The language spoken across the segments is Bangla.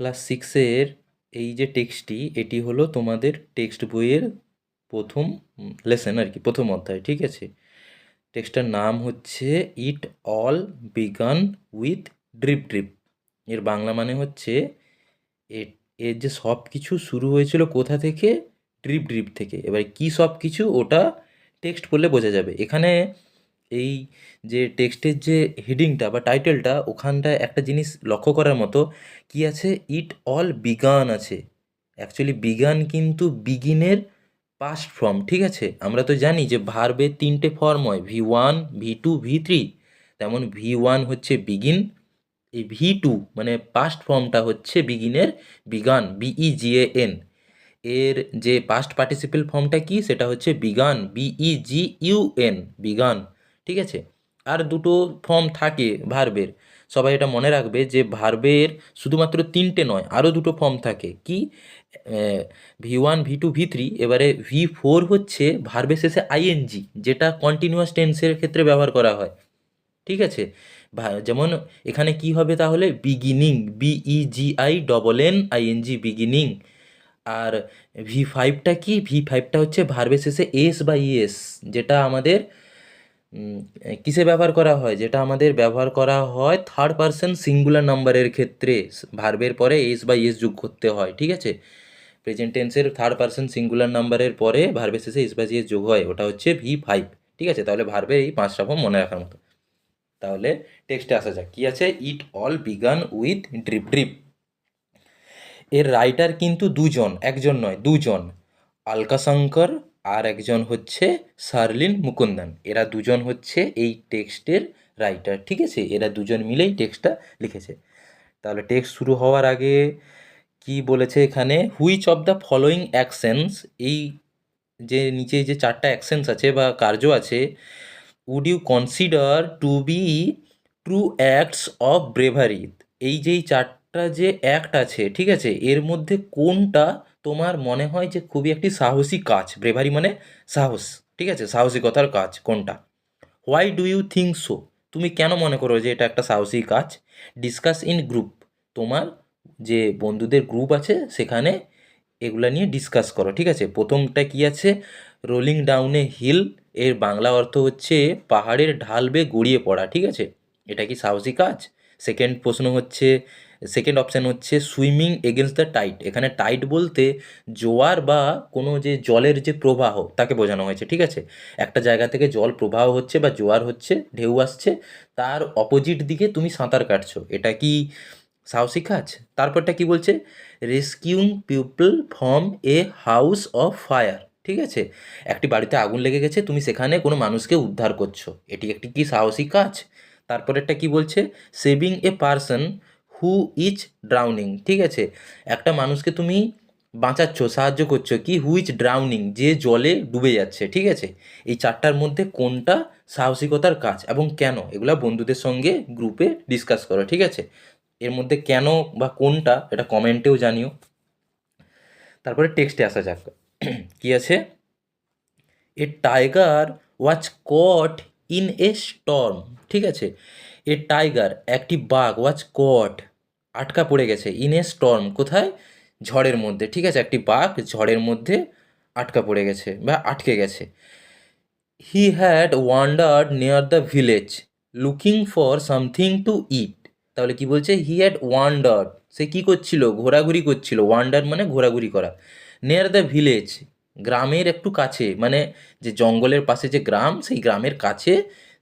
ক্লাস সিক্সের এই যে টেক্সটটি, এটি হলো তোমাদের টেক্সট বইয়ের প্রথম লেসন আর কি, প্রথম অধ্যায়। ঠিক আছে, টেক্সটটার নাম হচ্ছে it all began with drip drip. এর বাংলা মানে হচ্ছে এর যে সব কিছু শুরু হয়েছিল কোথা থেকে? ড্রিপ ড্রিপ থেকে। এবার কি সব কিছু, ওটা টেক্সট পড়লে বোঝা যাবে। এখানে এই যে টেক্সটের যে হেডিংটা বা টাইটেলটা, ওখানটায় একটা জিনিস লক্ষ্য করার মতো কি আছে, ইট অল বিগান আছে। অ্যাকচুয়ালি বিগান কিন্তু বিগিনের পাস্ট ফর্ম। ঠিক আছে, আমরা তো জানি যে ভার্বের তিনটে ফর্ম হয়, V1, V2, V3। তেমন V1 হচ্ছে বিগিন, এই V2 মানে পাস্ট ফর্মটা হচ্ছে বিগিনের বিগান, BEGAN। এর যে পাস্ট পার্টিসিপেল ফর্মটা কি, সেটা হচ্ছে বিগান, BEGUN, বিগান। ঠিক আছে, আর দুটো ফর্ম থাকে ভার্বের। সবাই এটা মনে রাখবে যে ভার্বের শুধুমাত্র তিনটে নয়, আরও দুটো ফর্ম থাকে। কি? V1, V2, V3। এবারে V4 হচ্ছে ভার্বের শেষে ING, যেটা কন্টিনিউয়াস টেন্সের ক্ষেত্রে ব্যবহার করা হয়। ঠিক আছে, যেমন এখানে কি হবে তাহলে, বিগিনিং, BEGINNING, বিগিনিং। আর V5টা কি? V5টা হচ্ছে ভার্বের শেষে এস বা ইএস, যেটা আমাদের কিসে ব্যবহার করা হয়, যেটা আমাদের ব্যবহার করা হয় থার্ড পারসন সিঙ্গুলার নাম্বারের ক্ষেত্রে। ভার্বের পরে এস বা ইএস যোগ করতে হয়। ঠিক আছে, প্রেজেন্ট টেন্সের থার্ড পারসন সিঙ্গুলার নাম্বারের পরে ভার্বের শেষে এস বা ইএস যোগ হয়, ওটা হচ্ছে V5। ঠিক আছে, তাহলে ভার্বের এই 5টা ফর্ম মনে রাখার মতো। তাহলে টেক্সটে আসা যাক, কি আছে, it all began with drip drip. এর রাইটার কিন্তু দুজন, একজন নয়, দুজন। আলকা শঙ্কর আর একজন হচ্ছে শার্লিন মুকুন্দন। এরা দুজন হচ্ছে এই টেক্সটের রাইটার। ঠিক আছে, এরা দুজন মিলেই টেক্সটটা লিখেছে। তাহলে টেক্সট শুরু হওয়ার আগে কি বলেছে এখানে, which of the following actions, এই যে নিচে যে 4টা অ্যাকশনস আছে বা কার্য আছে, would you consider to be true acts of bravery. এই যেই 4টা যে অ্যাক্ট আছে, ঠিক আছে, এর মধ্যে কোনটা তোমার মনে হয় যে খুবই একটি সাহসী কাজ? ব্রেভারি মানে সাহস। ঠিক আছে, সাহসিকতার কাজ কোনটা? Why do you think so, তুমি কেন মনে করো যে এটা একটা সাহসী কাজ? ডিসকাস ইন গ্রুপ, তোমার যে বন্ধুদের গ্রুপ আছে সেখানে এগুলা নিয়ে ডিসকাস করো। ঠিক আছে, প্রথমটা কি আছে, রোলিং ডাউন এ হিল। এর বাংলা অর্থ হচ্ছে পাহাড়ের ঢাল বেয়ে গড়িয়ে পড়া। ঠিক আছে, এটা কি সাহসী কাজ? সেকেন্ড প্রশ্ন হচ্ছে, সেকেন্ড অপশান হচ্ছে সুইমিং এগেনস্ট দ্য টাইড। এখানে টাইড বলতে জোয়ার বা কোনো যে জলের যে প্রবাহ, তাকে বোঝানো হয়েছে। ঠিক আছে, একটা জায়গা থেকে জল প্রবাহ হচ্ছে বা জোয়ার হচ্ছে, ঢেউ আসছে, তার অপোজিট দিকে তুমি সাঁতার কাটছো, এটা কি সাহসী কাজ? তারপরটা কি বলছে, rescuing people from a house of fire. ঠিক আছে, একটি বাড়িতে আগুন লেগে গেছে, তুমি সেখানে কোনো মানুষকে উদ্ধার করছো, এটি একটি কি সাহসী কাজ? তারপরেরটা কি বলছে, saving a person who is drowning. ঠিক আছে, একটা মানুষকে তুমি বাঁচাচ্ছ, সাহায্য করছো, কি? হুইচ ড্রাউনিং, যে জলে ডুবে যাচ্ছে। ঠিক আছে, এই 4টার মধ্যে কোনটা সাহসিকতার কাজ এবং কেন, এগুলা বন্ধুদের সঙ্গে গ্রুপে ডিসকাস করো। ঠিক আছে, এর মধ্যে কেন বা কোনটা, এটা কমেন্টেও জানিও। তারপরে টেক্সটে আসা যাক, কি আছে, a tiger was caught in a storm. ঠিক আছে, এ টাইগার, একটি বাঘ, ওয়াজ কট, আটকা পড়ে গেছে, ইন এ স্টর্ম, কোথায়? ঝড়ের মধ্যে। ঠিক আছে, একটি বাঘ ঝড়ের মধ্যে আটকা পড়ে গেছে বা আটকে গেছে। He had wandered near the village looking for something to eat. তাহলে কি বলছে, হি হ্যাড ওয়ান্ডার্ড, সে কী করছিল? ঘোরাঘুরি করছিল। ওয়ান্ডার মানে ঘোরাঘুরি করা। নিয়ার দ্য ভিলেজ, গ্রামের একটু কাছে, মানে যে জঙ্গলের পাশে যে গ্রাম, সেই গ্রামের কাছে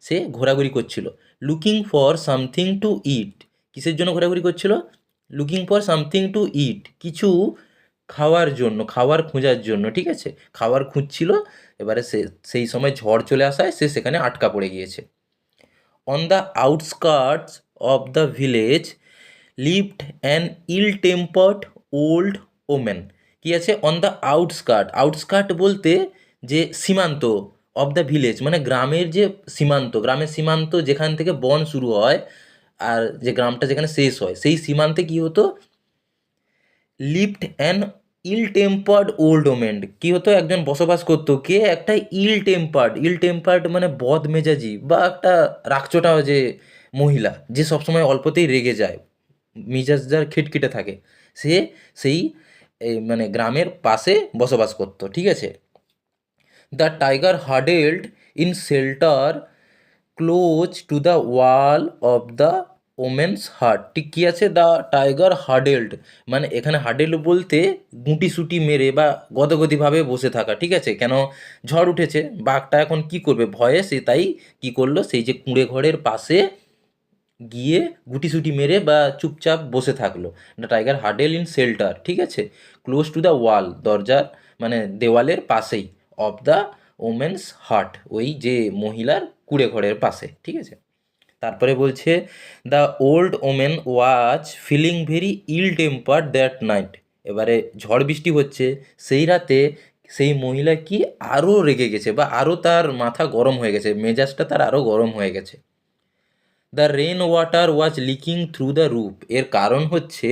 সে ঘোরাঘুরি করছিল। লুকিং ফর সামথিং টু ইট, কিসের জন্য ঘোরাঘুরি করছিল? লুকিং ফর সামথিং টু ইট, কিছু খাওয়ার জন্য, খাবার খোঁজার জন্য। ঠিক আছে, খাবার খুঁজছিল। এবারে সেই সময় ঝড় চলে আসায় সে সেখানে আটকা পড়ে গিয়েছে। On the outskirts of the village lived an ill tempered old woman. কি আছে? অন দ্য আউটস্কার্ট, আউটস্কার্ট বলতে যে সীমান্ত, অফ দ্য ভিলেজ মানে গ্রামের যে সীমান্ত, গ্রামের সীমান্ত যেখান থেকে বন শুরু হয় আর যে গ্রামটা যেখানে শেষ হয়, সেই সীমান্তে কি হতো, lived an ill tempered old woman. কী হতো? একজন বসবাস করতো, কে? একটা ইল টেম্পার্ড, ইল টেম্পার্ড মানে বদ মেজাজি বা একটা রাগচোটা যে মহিলা, যে সবসময় অল্পতেই রেগে যায়, মিজাজ যার খিটখিটে থাকে, সে সেই মানে গ্রামের পাশে বসবাস করতো, ঠিক আছে। The tiger huddled in shelter close to the wall of the woman's hut, ঠিক কী আছে, দ্য টাইগার হাডেলড, মানে এখানে হাডেল বলতে গুঁটি মেরে বা গদগদিভাবে বসে থাকা, ঠিক আছে। কেন, ঝড় উঠেছে, বাঘটা এখন কি করবে, ভয়ে সে তাই কি করলো, সেই যে কুঁড়ে ঘরের পাশে গিয়ে গুটি মেরে বা চুপচাপ বসে থাকলো। The tiger huddle in shelter, ঠিক আছে, ক্লোজ টু দ্য ওয়াল, দরজার মানে দেওয়ালের পাশেই, অফ দ্য ওমেন্স হার্ট, ওই যে মহিলার কুঁড়ে ঘরের পাশে, ঠিক আছে। তারপরে বলছে the old woman was feeling very ill tempered that night, এবারে ঝড় বৃষ্টি হচ্ছে, সেই রাতে সেই মহিলা কি আরও রেগে গেছে বা আরও তার মাথা গরম হয়ে গেছে, মেজাজটা তার আরও গরম হয়ে গেছে। The rain water was leaking through the roof, এর কারণ হচ্ছে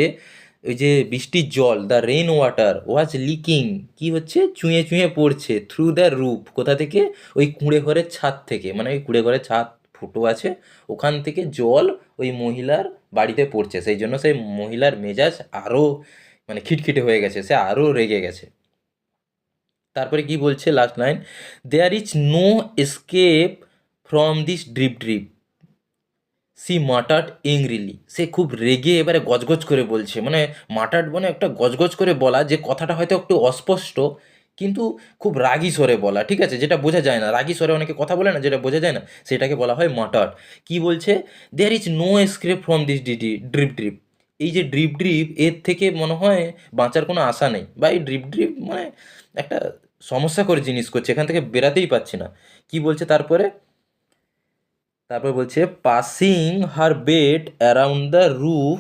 ওই যে বৃষ্টির জল, the rain water was leaking, কি হচ্ছে, চুঁয়ে পড়ছে, থ্রু দ্য রুফ, কোথা থেকে, ওই কুঁড়ে ঘরের ছাদ থেকে, মানে ওই কুঁড়ে ঘরের ছাদ ফুটো আছে, ওখান থেকে জল ওই মহিলার বাড়িতে পড়ছে, সেই জন্য সেই মহিলার মেজাজ আরও মানে খিটখিটে হয়ে গেছে, সে আরও রেগে গেছে। তারপরে কি বলছে last line, there is no escape from this drip, she muttered angrily, সে খুব রেগে এবারে গজগজ করে বলছে, মানে মাটার্ড মানে একটা গজগজ করে বলা, যে কথাটা হয়তো একটু অস্পষ্ট কিন্তু খুব রাগী স্বরে বলা, ঠিক আছে, যেটা বোঝা যায় না, রাগী স্বরে অনেকে কথা বলে না, যেটা বোঝা যায় না, সেটাকে বলা হয় মাটার্ড। কি বলছে, there is no escape from this drip, এই যে ড্রিপ এর থেকে মনে হয় বাঁচার কোনো আশা নেই, বা এই ড্রিপ মানে একটা সমস্যা করে জিনিস করছে, এখান থেকে বেরাতেই পারছি না। কি বলছে তারপরে, তারপর বলছে passing her bed around the roof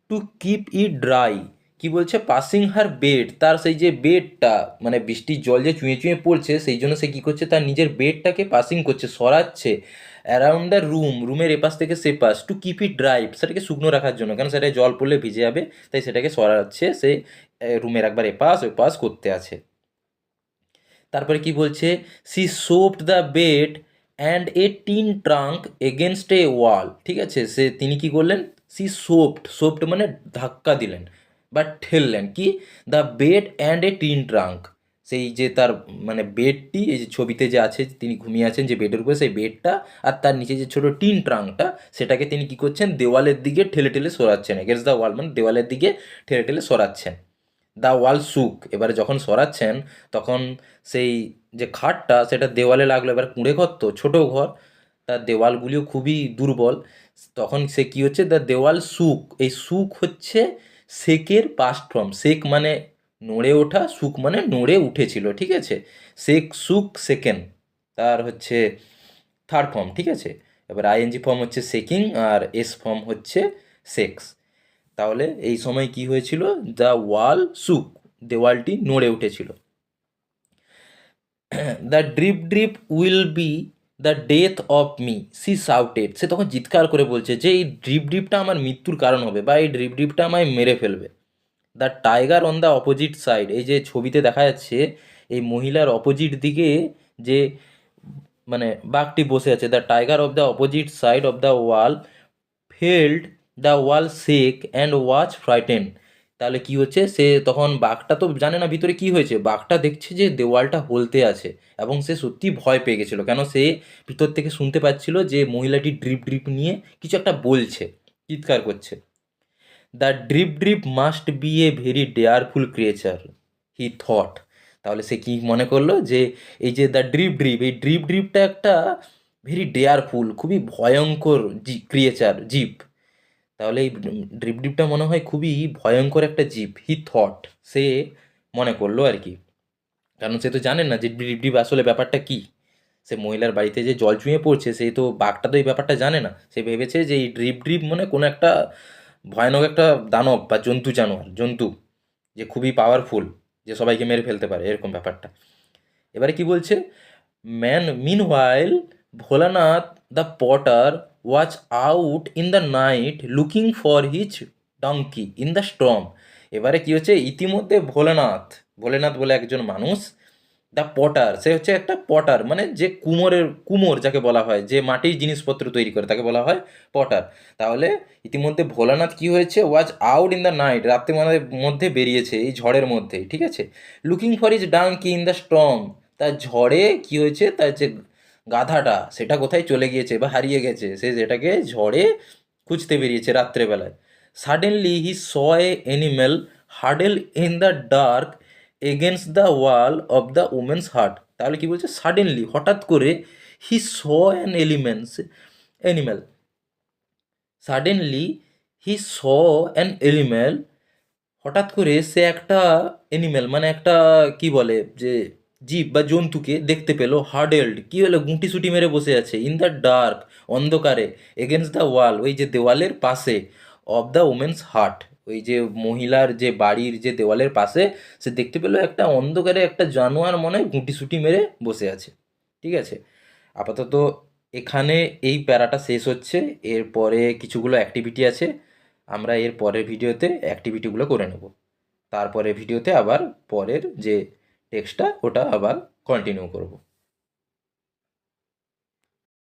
to keep it dry, কি বলছে, পাসিং হার বেড, তার সেই যে বেডটা, মানে বৃষ্টির জল যে চুঁয়ে পড়ছে, সেই জন্য সে কী করছে, তার নিজের বেডটাকে পাসিং করছে, সরাচ্ছে, অ্যারাউন্ড দ্য রুমের এপাশ থেকে সেপাশ, টু কিপ ইট ড্রাই, সেটাকে শুকনো রাখার জন্য, কারণ সেটায় জল পড়লে ভিজে যাবে, তাই সেটাকে সরাচ্ছে, সে রুমের একবার এপাশ ওপাশ করতে আছে। তারপরে কি বলছে, she shoved the bed and a tin trunk against a wall, ঠিক আছে, তিনি কি করলেন, সি সোপড মানে ধাক্কা দিলেন বা ঠেললেন, কি, the bed and a tin trunk, সেই যে তার মানে বেডটি, এই যে ছবিতে যে আছে, তিনি ঘুমিয়ে আছেন যে বেডের উপরে, সেই বেডটা আর তার নিচে যে ছোটো টিন ট্রাঙ্কটা, সেটাকে তিনি কি করছেন, দেওয়ালের দিকে ঠেলে সরাচ্ছেন, এগেনস্ট দ্য ওয়াল মানে দেওয়ালের দিকে ঠেলে সরাচ্ছেন। দ্য ওয়াল সুক, এবারে যখন সরাচ্ছেন তখন সেই যে খাটটা সেটা দেওয়ালে লাগলো, এবার কুঁড়ে ঘর তো ছোটো ঘর, তার দেওয়ালগুলিও খুবই দুর্বল, তখন সে কী হচ্ছে, দ্য দেওয়াল সুক, এই সুক হচ্ছে শেকের পাস্ট ফর্ম, শেক মানে নড়ে ওঠা, সুক মানে নড়ে উঠেছিল, ঠিক আছে, শেক সুক সেকেন্ড, তার হচ্ছে থার্ড ফর্ম, ঠিক আছে। এবার আইএনজি ফর্ম হচ্ছে শেকিং, আর এস ফর্ম হচ্ছে সেক্স। তাহলে এই সময় কি হয়েছিল, দ্য ওয়াল সুক, দেওয়ালটি নড়ে উঠেছিল। The drip will be the death of me, she shouted, সে তখন চিৎকার করে বলছে যে এই ড্রিপটা আমার মৃত্যুর কারণ হবে, বা এই ড্রিপটা আমায় মেরে ফেলবে। The tiger on the opposite side, এই যে ছবিতে দেখা যাচ্ছে এই মহিলার অপোজিট দিকে যে মানে বাঘটি বসে আছে, the tiger of the opposite side of the wall felt the wall shake and watch frighten, তাহলে কি হচ্ছে, সে তখন বাঘটা তো জানে না ভিতরে কি হয়েছে, বাঘটা দেখছে যে দেওয়ালটা হলতে আছে, এবং সে সত্যি ভয় পেয়ে গেছিলো, কেন সে ভিতর থেকে শুনতে পাচ্ছিল যে মহিলাটি ড্রিপ নিয়ে কিছু একটা বলছে, চিৎকার করছে। The drip must be a very dreadful creature, he thought, তাহলে সে কি মনে করলো যে এই যে দ্য ড্রিপ এই ড্রিপটা একটা ভেরি ডেয়ারফুল, খুবই ভয়ঙ্কর ক্রিয়েচার, জীব, তাহলে এই ড্রিপটা মনে হয় খুবই ভয়ঙ্কর একটা জীব, হি থট, সে মনে করলো আর কি, কারণ সে তো জানেন না যে ড্রিপ আসলে ব্যাপারটা কি, সে মহিলার বাড়িতে যে জল চুঁয়ে পড়ছে, সেই তো বাঘটা তো এই ব্যাপারটা জানে না, সে ভেবেছে যে এই ড্রিপ মানে কোনো একটা ভয়ানক একটা দানব বা জন্তু যে খুবই পাওয়ারফুল, যে সবাইকে মেরে ফেলতে পারে, এরকম ব্যাপারটা। এবারে কি বলছে, meanwhile Bholanath the Potter watch out in the night looking for his donkey in the Sturm, এবারে কি হচ্ছে, ইতিমধ্যে ভোলেনাথ বলে একজন মানুষ, দ্য পটার, সে হচ্ছে একটা পটার, মানে যে কুমোর যাকে বলা হয়, যে মাটির জিনিসপত্র তৈরি করে তাকে বলা হয় পটার। তাহলে ইতিমধ্যে ভোলানাথ কি হয়েছে, was out in the night, রাত্রে মানে মধ্যে বেরিয়েছে, এই ঝড়ের মধ্যেই, ঠিক আছে। Looking for is donkey in the storm, তার ঝড়ে কি হয়েছে, তার যে গাধাটা সেটা কোথায় চলে গিয়েছে বা হারিয়ে গেছে, সে যেটাকে ঝড়ে খুঁজতে বেরিয়েছে রাত্রেবেলায়। Suddenly he saw a animal huddle in the dark against the wall of the woman's hut. তাহলে কি বলছে, সাডেনলি হঠাৎ করে, he saw an animal, suddenly he saw an animal, হঠাৎ করে সে একটা অ্যানিম্যাল মানে একটা কি বলে যে জীব বা জন্তুকে দেখতে পেলো, হার্ডেলড কি হলো, গুঁটি সুটি মেরে বসে আছে, ইন দ্য ডার্ক অন্ধকারে, এগেনস্ট দ্য ওয়াল ওই যে দেওয়ালের পাশে, অফ দ্য ওমেন্স হার্ট ওই যে মহিলার যে বাড়ির যে দেওয়ালের পাশে, সে দেখতে পেলো একটা অন্ধকারে একটা জানোয়ার মনে হয় গুঁটি সুটি মেরে বসে আছে। ঠিক আছে, আপাতত এখানে এই প্যারাটা শেষ হচ্ছে। এরপরে কিছুগুলো অ্যাক্টিভিটি আছে, আমরা এর পরের ভিডিওতে অ্যাক্টিভিটিগুলো করে নেব। তারপরে ভিডিওতে আবার পরের যে টেক্সটটা ওটা আবার কন্টিনিউ করব।